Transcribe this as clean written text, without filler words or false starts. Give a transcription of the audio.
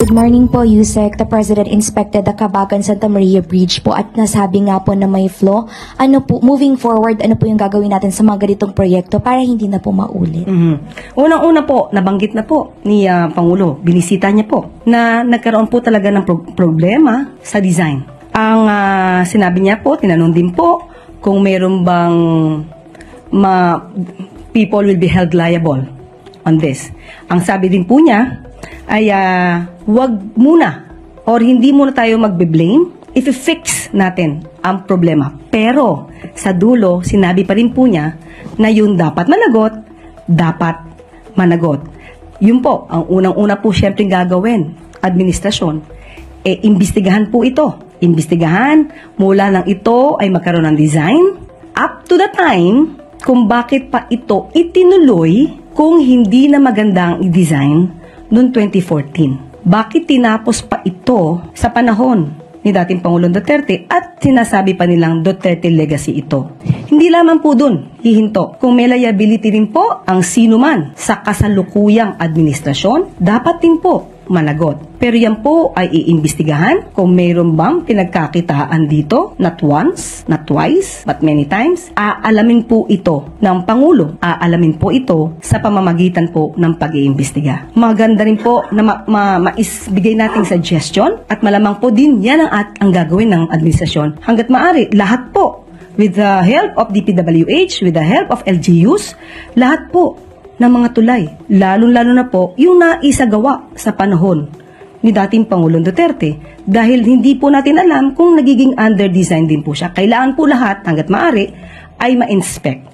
Good morning po, Yusek. The President inspected the Cabagan-Santa Maria Bridge po at nasabi nga po na may flaw. Ano po, moving forward, ano po yung gagawin natin sa mga ganitong proyekto para hindi na po maulit? Unang-una po, nabanggit na po ni Pangulo, binisita niya po, na nagkaroon po talaga ng problema sa design. Ang sinabi niya po, tinanong din po, kung meron bang people will be held liable on this. Ang sabi din po niya, ay wag muna or hindi muna tayo magbe-blame if i-fix natin ang problema. Pero sa dulo, sinabi pa rin po niya na yun dapat managot. Yun po, ang unang-una po syempre gagawin, administrasyon, imbestigahan po ito. Imbestigahan mula nang ito ay magkaroon ng design up to the time kung bakit pa ito itinuloy kung hindi na magandang i-design noong 2014. Bakit tinapos pa ito sa panahon ni dating Pangulong Duterte at sinasabi pa nilang Duterte legacy ito? Hindi lamang po dun hihinto. Kung may liability rin po ang sino man sa kasalukuyang administrasyon, dapat din po managot. Pero yan po ay iimbestigahan kung mayroon bang pinagkakitaan dito, not once, not twice, but many times. Aalamin po ito ng Pangulo. Aalamin po ito sa pamamagitan po ng pag-iimbestiga. Maganda rin po na maisbigay nating suggestion at malamang po din yan ang gagawin ng administrasyon. Hanggat maaari, lahat po, with the help of DPWH, with the help of LGUs, lahat po ng mga tulay, lalo-lalo na po yung naisagawa sa panahon ni dating Pangulong Duterte dahil hindi po natin alam kung nagiging under-design din po siya. Kailangan po lahat, hanggat maaari, ay ma-inspect.